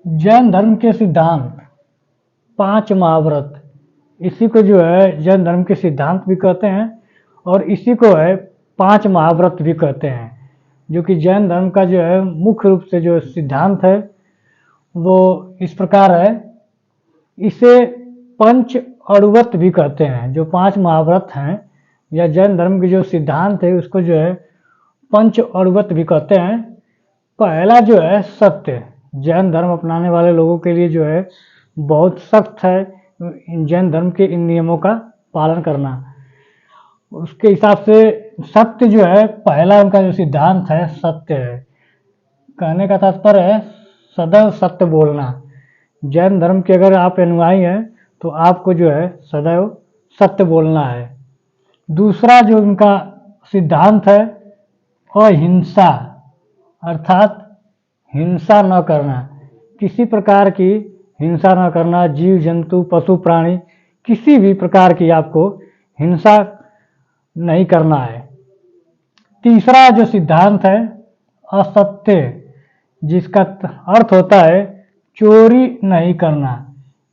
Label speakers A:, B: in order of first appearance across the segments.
A: जैन धर्म के सिद्धांत, 5 महाव्रत, इसी को जो है जैन धर्म के सिद्धांत भी कहते हैं और इसी को है 5 महाव्रत भी कहते हैं। जो कि जैन धर्म का जो है मुख्य रूप से जो सिद्धांत है वो इस प्रकार है। इसे पंच अणुव्रत भी कहते हैं। जो 5 महाव्रत हैं या जैन धर्म के जो सिद्धांत है उसको जो है पंच अणुव्रत भी कहते हैं। पहला जो है सत्य, जैन धर्म अपनाने वाले लोगों के लिए जो है बहुत सख्त है जैन धर्म के इन नियमों का पालन करना। उसके हिसाब से सत्य जो है पहला उनका जो सिद्धांत है सत्य है। कहने का तात्पर्य है सदैव सत्य बोलना। जैन धर्म के अगर आप अनुयायी हैं तो आपको जो है सदैव सत्य बोलना है। दूसरा जो उनका सिद्धांत है अहिंसा, अर्थात हिंसा न करना, किसी प्रकार की हिंसा न करना। जीव जंतु पशु प्राणी किसी भी प्रकार की आपको हिंसा नहीं करना है। तीसरा जो सिद्धांत है असत्य, जिसका अर्थ होता है चोरी नहीं करना।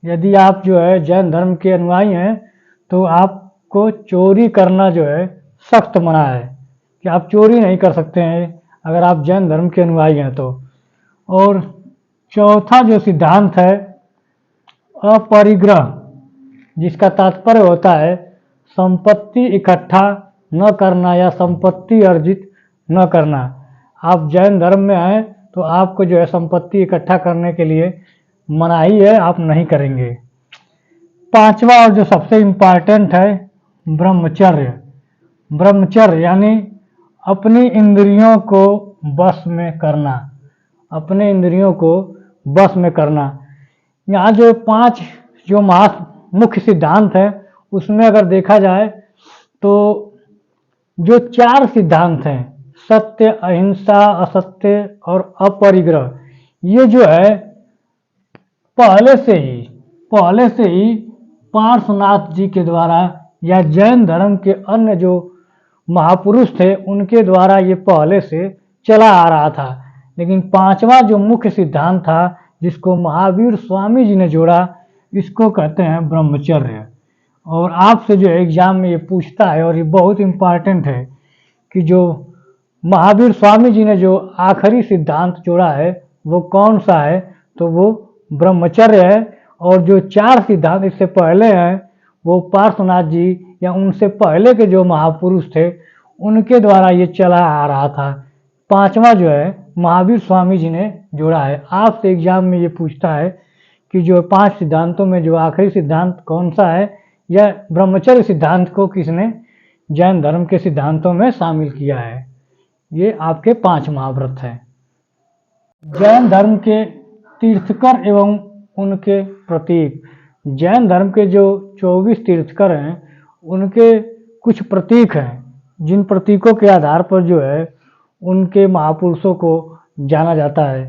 A: यदि आप जो है जैन धर्म के अनुयायी हैं तो आपको चोरी करना जो है सख्त मना है कि आप चोरी नहीं कर सकते हैं अगर आप जैन धर्म के अनुयायी हैं तो। और चौथा जो सिद्धांत है अपरिग्रह, जिसका तात्पर्य होता है संपत्ति इकट्ठा न करना या संपत्ति अर्जित न करना। आप जैन धर्म में हैं तो आपको जो है संपत्ति इकट्ठा करने के लिए मनाही है, आप नहीं करेंगे। पांचवा और जो सबसे इम्पॉर्टेंट है ब्रह्मचर्य। ब्रह्मचर्य यानी अपनी इंद्रियों को बस में करना, अपने इंद्रियों को बस में करना। यहाँ जो 5 जो मुख्य सिद्धांत है उसमें अगर देखा जाए तो जो 4 सिद्धांत हैं सत्य, अहिंसा, असत्य और अपरिग्रह, ये जो है पहले से ही पार्श्वनाथ जी के द्वारा या जैन धर्म के अन्य जो महापुरुष थे उनके द्वारा ये पहले से चला आ रहा था। लेकिन 5वां जो मुख्य सिद्धांत था जिसको महावीर स्वामी जी ने जोड़ा, इसको कहते हैं ब्रह्मचर्य। और आपसे जो एग्जाम में ये पूछता है और ये बहुत इम्पॉर्टेंट है कि जो महावीर स्वामी जी ने जो आखिरी सिद्धांत जोड़ा है वो कौन सा है, तो वो ब्रह्मचर्य है। और जो 4 सिद्धांत इससे पहले हैं वो पार्श्वनाथ जी या उनसे पहले के जो महापुरुष थे उनके द्वारा ये चला आ रहा था। 5वां जो है महावीर स्वामी जी ने जोड़ा है। आपसे एग्जाम में ये पूछता है कि जो 5 सिद्धांतों में जो आखिरी सिद्धांत कौन सा है, या ब्रह्मचर्य सिद्धांत को किसने जैन धर्म के सिद्धांतों में शामिल किया है। ये आपके 5 महाव्रत हैं। जैन धर्म के तीर्थकर एवं उनके प्रतीक। जैन धर्म के जो 24 तीर्थकर हैं उनके कुछ प्रतीक हैं, जिन प्रतीकों के आधार पर जो है उनके महापुरुषों को जाना जाता है।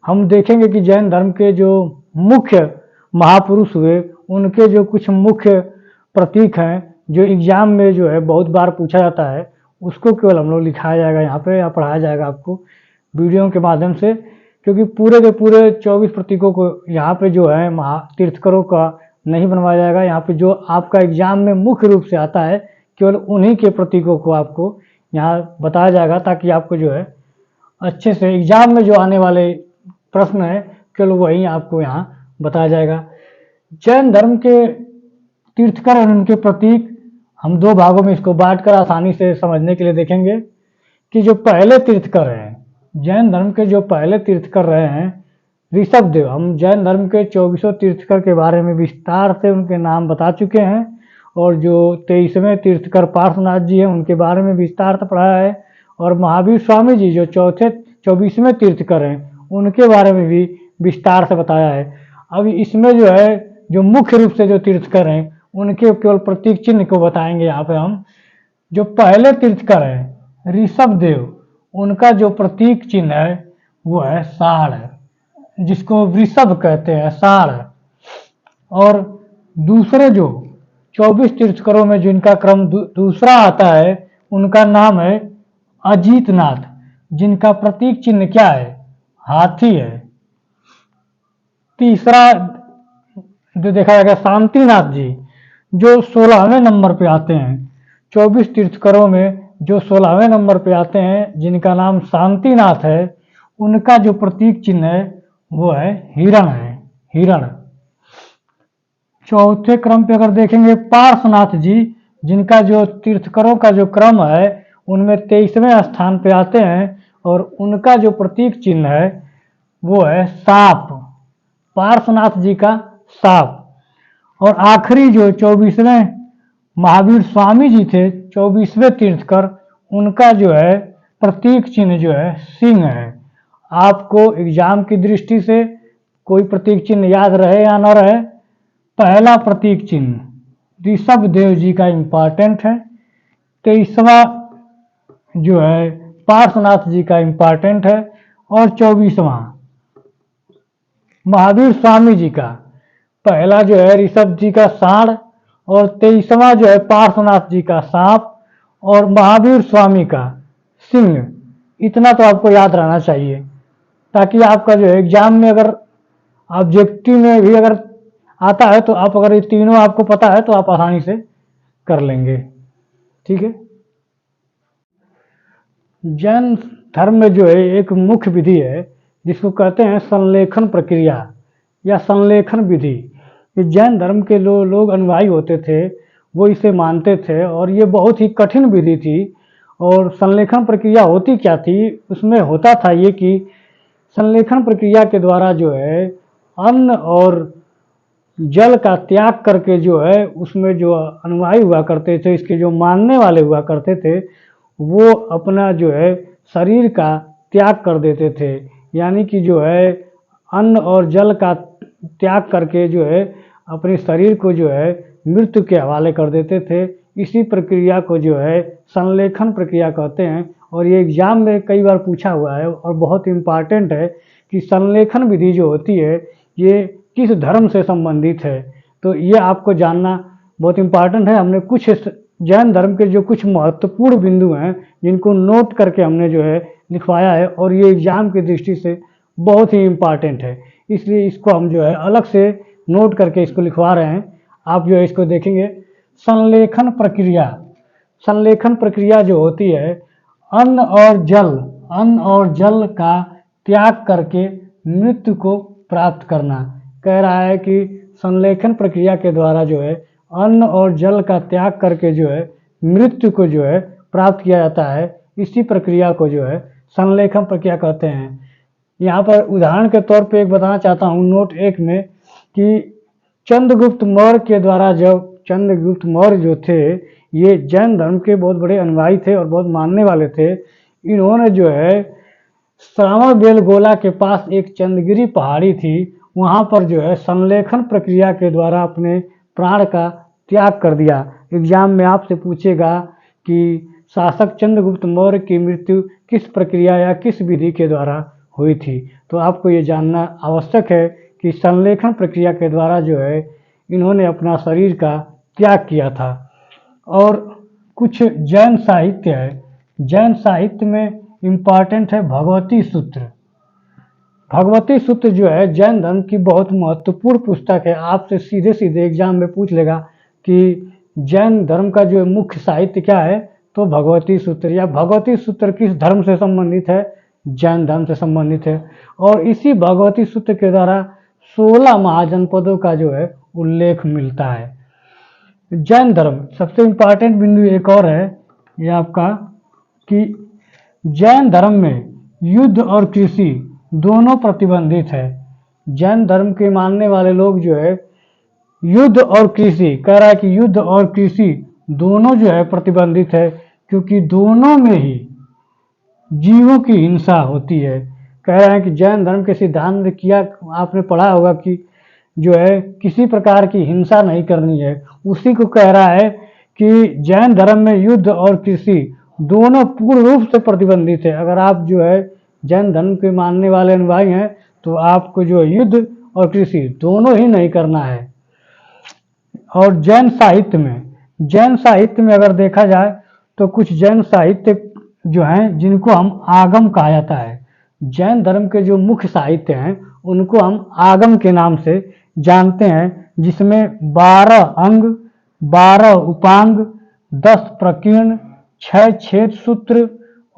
A: हम देखेंगे कि जैन धर्म के जो मुख्य महापुरुष हुए उनके जो कुछ मुख्य प्रतीक हैं जो एग्जाम में जो है बहुत बार पूछा जाता है, उसको केवल हम लोग लिखाया जाएगा यहाँ पे या पढ़ाया जाएगा आपको वीडियो के माध्यम से, क्योंकि पूरे के पूरे 24 प्रतीकों को यहाँ पे जो है तीर्थकरों का नहीं बनवाया जाएगा। यहाँ पे जो आपका एग्जाम में मुख्य रूप से आता है केवल उन्हीं के प्रतीकों को आपको यहाँ बताया जाएगा, ताकि आपको जो है अच्छे से एग्जाम में जो आने वाले प्रश्न है केवल वही आपको यहाँ बताया जाएगा। जैन धर्म के तीर्थकर और उनके प्रतीक हम 2 भागों में इसको बांटकर आसानी से समझने के लिए देखेंगे कि जो पहले तीर्थकर हैं, जैन धर्म के जो पहले तीर्थकर रहे हैं ऋषभदेव। हम जैन धर्म के 24 तीर्थकर के बारे में विस्तार से उनके नाम बता चुके हैं, और जो 23वें तीर्थकर पार्श्वनाथ जी हैं उनके बारे में विस्तार से पढ़ाया है, और महावीर स्वामी जी जो 24वें तीर्थकर हैं उनके बारे में भी विस्तार से बताया है। अब इसमें जो है जो मुख्य रूप से जो तीर्थकर हैं उनके केवल प्रतीक चिन्ह को बताएंगे। यहाँ पे हम जो पहले तीर्थकर हैं ऋषभदेव, उनका जो प्रतीक चिन्ह है वो है साढ़, जिसको वृषभ कहते हैं, साढ़। और दूसरे जो 24 तीर्थकरों में जिनका क्रम दूसरा आता है उनका नाम है अजीतनाथ, जिनका प्रतीक चिन्ह क्या है, हाथी है। तीसरा जो देखा जाएगा शांतिनाथ जी, जो 16वें नंबर पे आते हैं। 24 तीर्थंकरों में जो 16वें नंबर पे आते हैं, जिनका नाम शांतिनाथ है, उनका जो प्रतीक चिन्ह है वो है हिरण है, हिरण। चौथे क्रम पे अगर देखेंगे पार्श्वनाथ जी, जिनका जो तीर्थंकरों का जो क्रम है उनमें 23वें स्थान पे आते हैं और उनका जो प्रतीक चिन्ह है वो है सांप, पार्श्वनाथ जी का सांप। और आखिरी जो 24वें महावीर स्वामी जी थे, 24वें तीर्थंकर, उनका जो है प्रतीक चिन्ह जो है सिंह है। आपको एग्जाम की दृष्टि से कोई प्रतीक चिन्ह याद रहे या न रहे, पहला प्रतीक चिन्ह ऋषभ देव जी का इम्पॉर्टेंट है, 23वां जो है पार्श्वनाथ जी का इम्पॉर्टेंट है, और 24वां महावीर स्वामी जी का। पहला जो है ऋषभ जी का सांड, और 23वां जो है पार्श्वनाथ जी का सांप, और महावीर स्वामी का सिंह। इतना तो आपको याद रहना चाहिए, ताकि आपका जो है एग्जाम में अगर ऑब्जेक्टिव में भी अगर आता है तो आप अगर ये तीनों आपको पता है तो आप आसानी से कर लेंगे। ठीक है। जैन धर्म में जो है एक मुख्य विधि है जिसको कहते हैं संलेखन प्रक्रिया या संलेखन विधि। ये जैन धर्म के लोग अनुयायी होते थे, वो इसे मानते थे, और ये बहुत ही कठिन विधि थी। और संलेखन प्रक्रिया होती क्या थी, उसमें होता था ये कि संलेखन प्रक्रिया के द्वारा जो है अन्न और जल का त्याग करके जो है उसमें जो अनुयायी हुआ करते थे, इसके जो मानने वाले हुआ करते थे, वो अपना जो है शरीर का त्याग कर देते थे। यानी कि जो है अन्न और जल का त्याग करके जो है अपने शरीर को जो है मृत्यु के हवाले कर देते थे। इसी प्रक्रिया को जो है संलेखन प्रक्रिया कहते हैं। और ये एग्जाम में कई बार पूछा हुआ है और बहुत इम्पॉर्टेंट है कि संलेखन विधि जो होती है ये किस धर्म से संबंधित है, तो ये आपको जानना बहुत इम्पॉर्टेंट है। हमने कुछ जैन धर्म के जो कुछ महत्वपूर्ण बिंदु हैं जिनको नोट करके हमने जो है लिखवाया है, और ये एग्जाम की दृष्टि से बहुत ही इम्पॉर्टेंट है, इसलिए इसको हम जो है अलग से नोट करके इसको लिखवा रहे हैं। आप जो है इसको देखेंगे। संलेखन प्रक्रिया, संलेखन प्रक्रिया जो होती है अन्न और जल का त्याग करके मृत्यु को प्राप्त करना। कह रहा है कि संलेखन प्रक्रिया के द्वारा जो है अन्न और जल का त्याग करके जो है मृत्यु को जो है प्राप्त किया जाता है। इसी प्रक्रिया को जो है संलेखन प्रक्रिया कहते हैं। यहाँ पर उदाहरण के तौर पे एक बताना चाहता हूँ नोट 1 में कि चंद्रगुप्त मौर्य के द्वारा, जब चंद्रगुप्त मौर्य जो थे ये जैन धर्म के बहुत बड़े अनुयायी थे और बहुत मानने वाले थे। इन्होंने जो है श्रावण बेलगोला के पास एक चंद्रगिरी पहाड़ी थी, वहाँ पर जो है संलेखन प्रक्रिया के द्वारा अपने प्राण का त्याग कर दिया। एग्जाम में आपसे पूछेगा कि शासक चंद्रगुप्त मौर्य की मृत्यु किस प्रक्रिया या किस विधि के द्वारा हुई थी, तो आपको ये जानना आवश्यक है कि संलेखन प्रक्रिया के द्वारा जो है इन्होंने अपना शरीर का त्याग किया था। और कुछ जैन साहित्य है, जैन साहित्य में इम्पॉर्टेंट है भगवती सूत्र। भगवती सूत्र जो है जैन धर्म की बहुत महत्वपूर्ण पुस्तक है। आपसे सीधे सीधे एग्जाम में पूछ लेगा कि जैन धर्म का जो मुख्य साहित्य क्या है, तो भगवती सूत्र, या भगवती सूत्र किस धर्म से संबंधित है, जैन धर्म से संबंधित है। और इसी भगवती सूत्र के द्वारा 16 महाजनपदों का जो है उल्लेख मिलता है। जैन धर्म सबसे इम्पॉर्टेंट बिंदु एक और है ये आपका कि जैन धर्म में युद्ध और कृषि दोनों प्रतिबंधित है। जैन धर्म के मानने वाले लोग जो है युद्ध और कृषि, कह रहा है कि युद्ध और कृषि दोनों जो है प्रतिबंधित है, क्योंकि दोनों में ही जीवों की हिंसा होती है। कह रहे हैं कि जैन धर्म के सिद्धांत किया आपने पढ़ा होगा कि जो है किसी प्रकार की हिंसा नहीं करनी है। उसी को कह रहा है कि जैन धर्म में युद्ध और कृषि दोनों पूर्ण रूप से प्रतिबंधित है। अगर आप जो है जैन धर्म के मानने वाले अनुयायी हैं तो आपको जो युद्ध और कृषि दोनों ही नहीं करना है। और जैन साहित्य में अगर देखा जाए तो कुछ जैन साहित्य जो हैं जिनको हम आगम कहा जाता है। जैन धर्म के जो मुख्य साहित्य हैं उनको हम आगम के नाम से जानते हैं, जिसमें 12 अंग, 12 उपांग, 10 प्रकीर्ण, 6 छेद सूत्र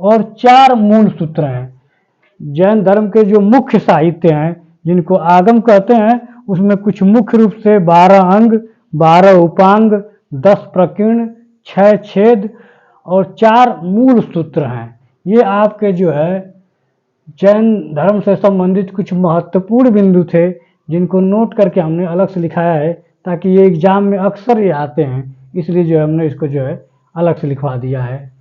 A: और 4 मूल सूत्र हैं। जैन धर्म के जो मुख्य साहित्य हैं जिनको आगम कहते हैं, उसमें कुछ मुख्य रूप से 12 अंग, 12 उपांग, 10 प्रकीर्ण, 6 छेद और 4 मूल सूत्र हैं। ये आपके जो है जैन धर्म से संबंधित कुछ महत्वपूर्ण बिंदु थे, जिनको नोट करके हमने अलग से लिखाया है, ताकि ये एग्जाम में अक्सर ये आते हैं, इसलिए जो है हमने इसको जो है अलग से लिखवा दिया है।